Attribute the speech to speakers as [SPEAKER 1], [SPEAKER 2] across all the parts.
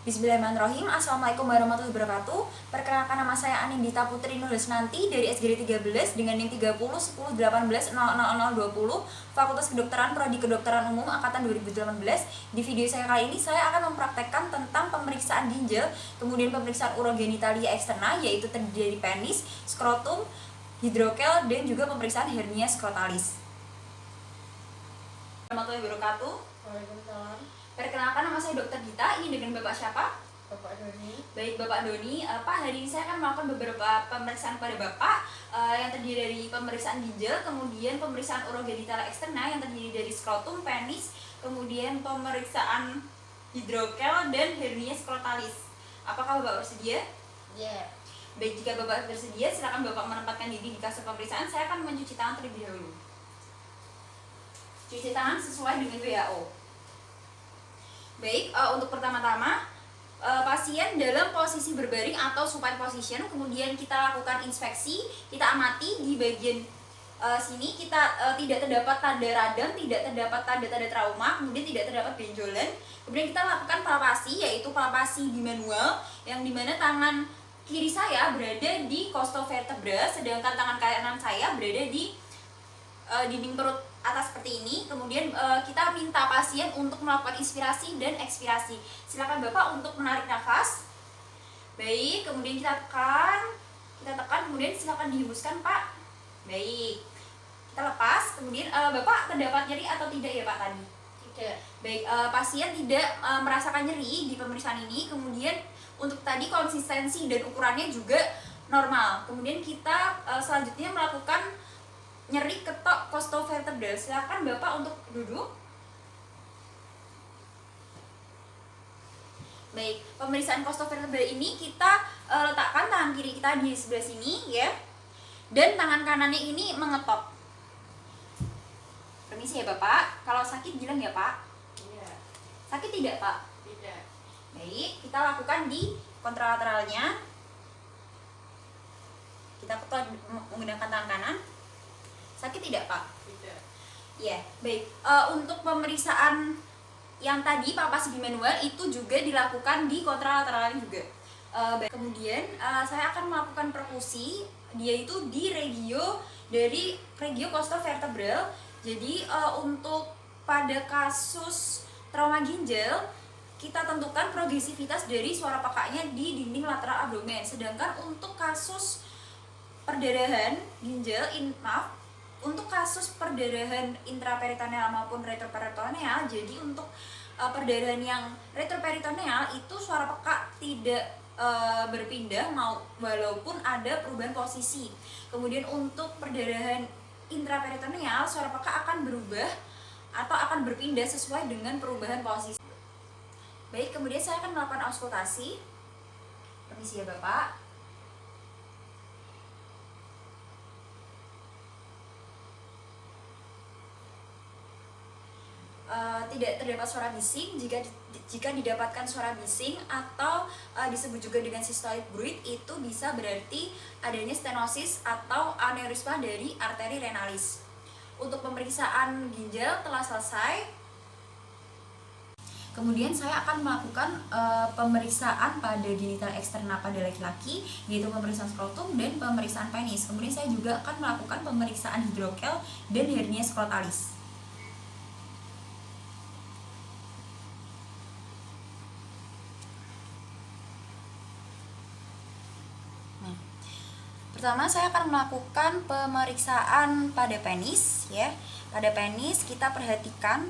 [SPEAKER 1] Bismillahirrahmanirrahim. Assalamualaikum warahmatullahi wabarakatuh. Perkenalkan, nama saya Anindita Putri Nurhusnanti dari SGD 13 dengan NIM 301018000020 Fakultas Kedokteran Prodi Kedokteran Umum Angkatan 2018. Di video saya kali ini saya akan mempraktekkan tentang pemeriksaan ginjal, kemudian pemeriksaan urogenitalia eksterna yaitu terdiri dari penis, skrotum, hidrokel, dan juga pemeriksaan hernia skrotalis. Warahmatullahi wabarakatuh.
[SPEAKER 2] Waalaikumsalam.
[SPEAKER 1] Perkenalkan, nama saya Dr. Gita. Ini dengan Bapak siapa?
[SPEAKER 2] Bapak Doni.
[SPEAKER 1] Baik, Bapak Doni. Pak, hari ini saya akan melakukan beberapa pemeriksaan pada Bapak yang terdiri dari pemeriksaan ginjal, kemudian pemeriksaan urogenital eksterna yang terdiri dari skrotum, penis, kemudian pemeriksaan hidrokel dan hernia skrotalis. Apakah Bapak bersedia?
[SPEAKER 2] Ya.
[SPEAKER 1] Baik, jika Bapak bersedia, silakan Bapak menempatkan diri di kasur pemeriksaan. Saya akan mencuci tangan terlebih dahulu. Cuci tangan sesuai dengan WHO. Baik, untuk pertama-tama pasien dalam posisi berbaring atau supine position, kemudian kita lakukan inspeksi, kita amati di bagian sini kita tidak terdapat tanda radang, tidak terdapat tanda-tanda trauma, kemudian tidak terdapat benjolan. Kemudian kita lakukan palpasi, yaitu palpasi bimanual, yang dimana tangan kiri saya berada di costovertebra, sedangkan tangan kanan saya berada di dinding perut atas seperti ini. Kemudian kita minta pasien untuk melakukan inspirasi dan ekspirasi. Silakan Bapak untuk menarik nafas. Baik, kemudian kita tekan, kemudian silakan dihembuskan, Pak. Baik, kita lepas. Kemudian Bapak terdapat nyeri atau tidak ya Pak tadi?
[SPEAKER 2] Tidak.
[SPEAKER 1] Baik, pasien tidak merasakan nyeri di pemeriksaan ini. Kemudian untuk tadi konsistensi dan ukurannya juga normal. Kemudian kita selanjutnya melakukan nyeri ketok costovertebral. Silakan Bapak untuk duduk. Baik, pemeriksaan costovertebral ini kita letakkan tangan kiri kita di sebelah sini ya. Dan tangan kanannya ini mengetok. Permisi ya Bapak, kalau sakit bilang ya Pak.
[SPEAKER 2] Iya.
[SPEAKER 1] Sakit tidak Pak?
[SPEAKER 2] Tidak.
[SPEAKER 1] Baik, kita lakukan di kontralateralnya. Kita ketok menggunakan tangan kanan. Sakit tidak Pak?
[SPEAKER 2] Tidak.
[SPEAKER 1] Iya, baik. Untuk pemeriksaan yang tadi palpasi bimanual itu juga dilakukan di kontralateral juga. Kemudian saya akan melakukan perkusi, yaitu di regio costovertebral. Jadi untuk pada kasus trauma ginjal kita tentukan progresivitas dari suara pekaknya di dinding lateral abdomen. Sedangkan untuk kasus perdarahan ginjal, untuk kasus perdarahan intraperitoneal maupun retroperitoneal, jadi untuk perdarahan yang retroperitoneal itu suara pekak tidak berpindah walaupun ada perubahan posisi. Kemudian untuk perdarahan intraperitoneal suara pekak akan berubah atau akan berpindah sesuai dengan perubahan posisi. Baik, kemudian saya akan melakukan auskultasi. Permisi ya Bapak. Tidak terdapat suara bising. Jika didapatkan suara bising atau disebut juga dengan systolic bruit, itu bisa berarti adanya stenosis atau aneurisma dari arteri renalis. Untuk pemeriksaan ginjal telah selesai. Kemudian saya akan melakukan pemeriksaan pada genital eksterna pada laki-laki, yaitu pemeriksaan skrotum dan pemeriksaan penis. Kemudian saya juga akan melakukan pemeriksaan hidrokel dan hernia skrotalis. Pertama saya akan melakukan pemeriksaan pada penis ya. Pada penis kita perhatikan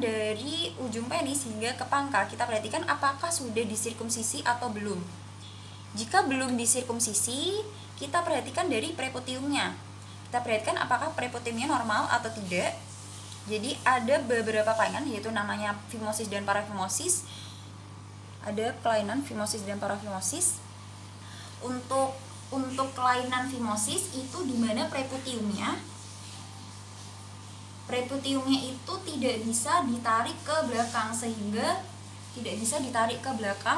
[SPEAKER 1] dari ujung penis hingga ke pangkal. Kita perhatikan apakah sudah disirkumsisi atau belum. Jika belum disirkumsisi, kita perhatikan dari preputiumnya. Kita perhatikan apakah preputiumnya normal atau tidak. Jadi ada beberapa kelainan, yaitu namanya fimosis dan parafimosis. Ada kelainan fimosis dan parafimosis. Untuk kelainan fimosis itu di mana preputiumnya itu tidak bisa ditarik ke belakang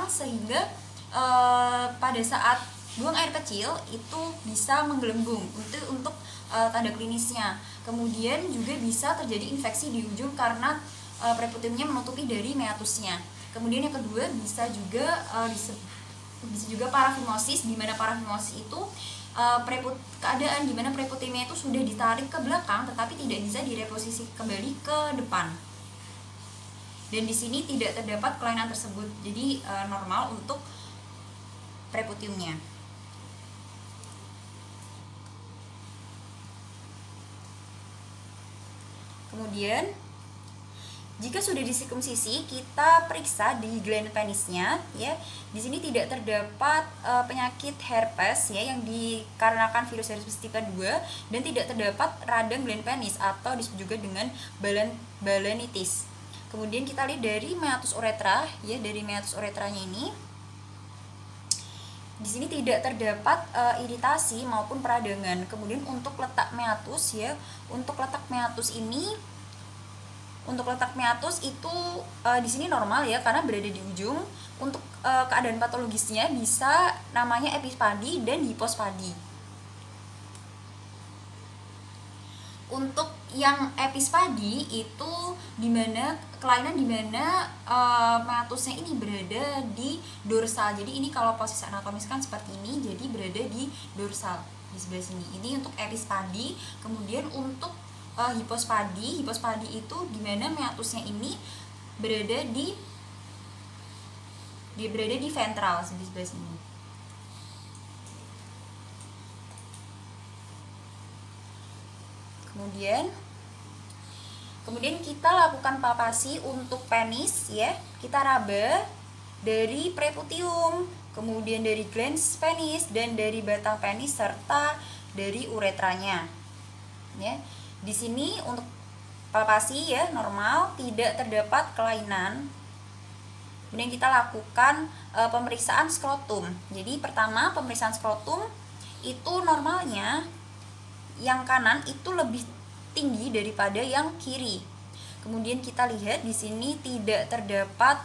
[SPEAKER 1] sehingga pada saat buang air kecil itu bisa menggelembung. Untuk tanda klinisnya. Kemudian juga bisa terjadi infeksi di ujung karena preputiumnya menutupi dari meatusnya. Kemudian yang kedua bisa juga parafimosis, di mana parafimosis itu keadaan di mana preputimnya itu sudah ditarik ke belakang tetapi tidak bisa direposisi kembali ke depan. Dan di sini tidak terdapat kelainan tersebut. Jadi normal untuk preputiumnya. Kemudian jika sudah disirkumsisi, kita periksa di gland penisnya ya. Di sini tidak terdapat penyakit herpes ya yang dikarenakan virus herpes tipe 2 dan tidak terdapat radang gland penis atau disebut juga dengan balanitis. Kemudian kita lihat dari meatus uretra ya, dari meatus uretranya ini di sini tidak terdapat iritasi maupun peradangan. Kemudian untuk letak meatus ya, untuk letak meatus itu di sini normal ya karena berada di ujung. Untuk keadaan patologisnya bisa namanya epispadi dan hipospadi. Untuk yang epispadi itu kelainan di mana meatusnya ini berada di dorsal. Jadi ini kalau posisi anatomis kan seperti ini, jadi berada di dorsal di sebelah sini. Ini untuk epispadi. Kemudian untuk hipospadi itu di mana meatusnya ini berada di ventral di sebelah sini. Kemudian kita lakukan palpasi untuk penis ya. Kita raba dari preputium, kemudian dari glans penis dan dari batang penis serta dari uretranya. Ya. Di sini untuk palpasi ya normal, tidak terdapat kelainan. Kemudian kita lakukan pemeriksaan skrotum. Jadi pertama pemeriksaan skrotum itu normalnya yang kanan itu lebih tinggi daripada yang kiri. Kemudian kita lihat di sini tidak terdapat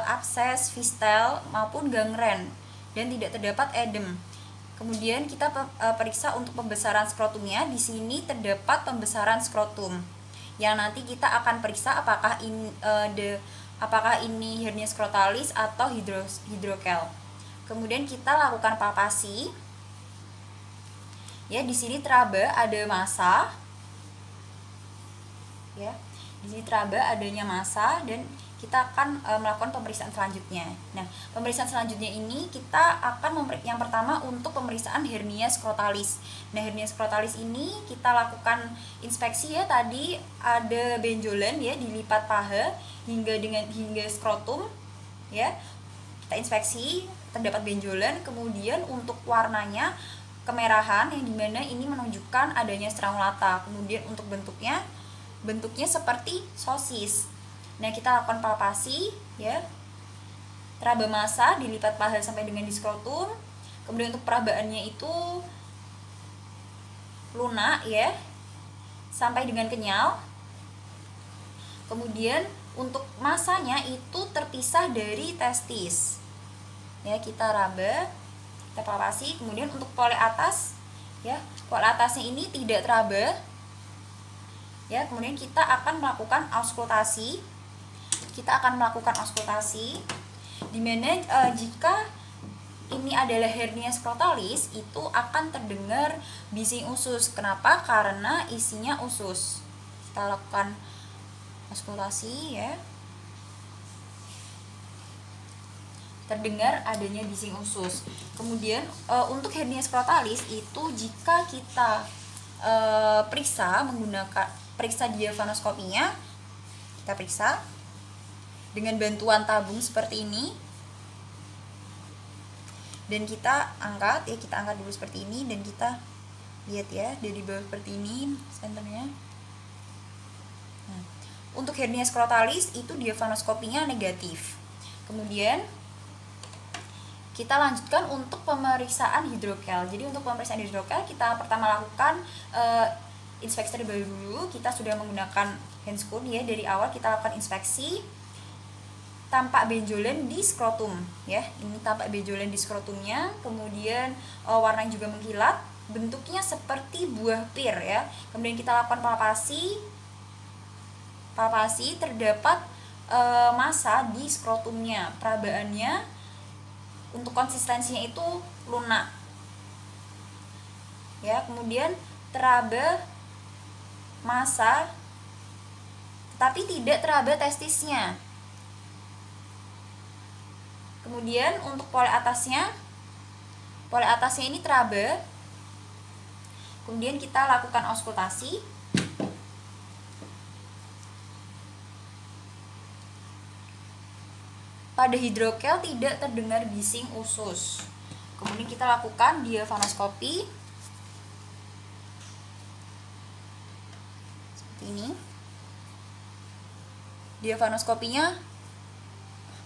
[SPEAKER 1] abses, fistel maupun gangren dan tidak terdapat edem. Kemudian kita periksa untuk pembesaran skrotumnya. Di sini terdapat pembesaran skrotum. Yang nanti kita akan periksa apakah ini hernia skrotalis atau hidrokel. Kemudian kita lakukan palpasi. Ya, di sini teraba ada massa. Ya, di sini teraba adanya massa dan kita akan melakukan pemeriksaan selanjutnya. Nah, pemeriksaan selanjutnya ini kita akan yang pertama untuk pemeriksaan hernia skrotalis. Nah, hernia skrotalis ini kita lakukan inspeksi ya, tadi ada benjolan ya, dilipat paha hingga skrotum ya. Kita inspeksi, terdapat benjolan, kemudian untuk warnanya kemerahan yang dimana ini menunjukkan adanya strangulata. Kemudian untuk bentuknya seperti sosis. Nah, kita lakukan palpasi ya. Teraba massa dilipat paha sampai dengan di skrotum. Kemudian untuk perabaannya itu lunak ya sampai dengan kenyal. Kemudian untuk massanya itu terpisah dari testis. Ya, kita raba, kita palpasi. Kemudian untuk pole atas ya, pole atasnya ini tidak teraba. Ya, kemudian kita akan melakukan auskultasi. Di mana jika ini adalah hernia skrotalis itu akan terdengar bising usus. Kenapa? Karena isinya usus. Kita lakukan auskultasi ya. Terdengar adanya bising usus. Kemudian untuk hernia skrotalis itu jika kita periksa diafanoskopinya, kita periksa dengan bantuan tabung seperti ini dan kita angkat dulu seperti ini dan kita lihat ya dari bawah seperti ini senternya. Nah, untuk hernia skrotalis itu diafanoskopinya negatif. Kemudian kita lanjutkan untuk pemeriksaan hidrokel. Jadi untuk pemeriksaan hidrokel kita pertama lakukan inspeksi terlebih dulu. Kita sudah menggunakan handscoon ya, dari awal kita lakukan inspeksi. Tampak benjolan di skrotum ya. Ini tampak benjolan di skrotumnya. Kemudian warnanya juga mengkilat. Bentuknya seperti buah pir ya. Kemudian kita lakukan palpasi. Terdapat massa di skrotumnya. Perabaannya untuk konsistensinya itu lunak. Ya, kemudian teraba massa tapi tidak teraba testisnya. Kemudian untuk pole atasnya ini teraba. Kemudian kita lakukan auskultasi. Pada hidrokel tidak terdengar bising usus. Kemudian kita lakukan diafanoskopi. Seperti ini. Diafanoskopinya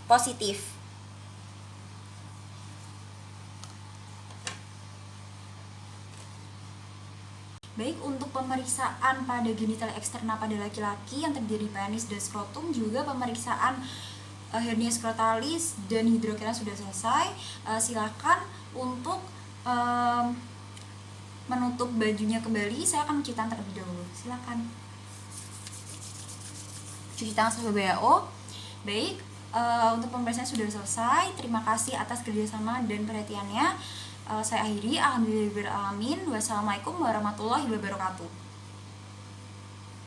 [SPEAKER 1] positif. Baik, untuk pemeriksaan pada genital eksterna pada laki-laki yang terdiri penis dan skrotum, juga pemeriksaan hernia skrotalis dan hidrokelnya sudah selesai. Silakan untuk menutup bajunya kembali. Saya akan mencuci tangan terlebih dahulu. Silakan. Cuci tangan sampai BAO. Baik, untuk pemeriksaan sudah selesai. Terima kasih atas kerjasama dan perhatiannya. Saya akhiri. Alhamdulillahirabbil alamin. Wassalamualaikum warahmatullahi wabarakatuh.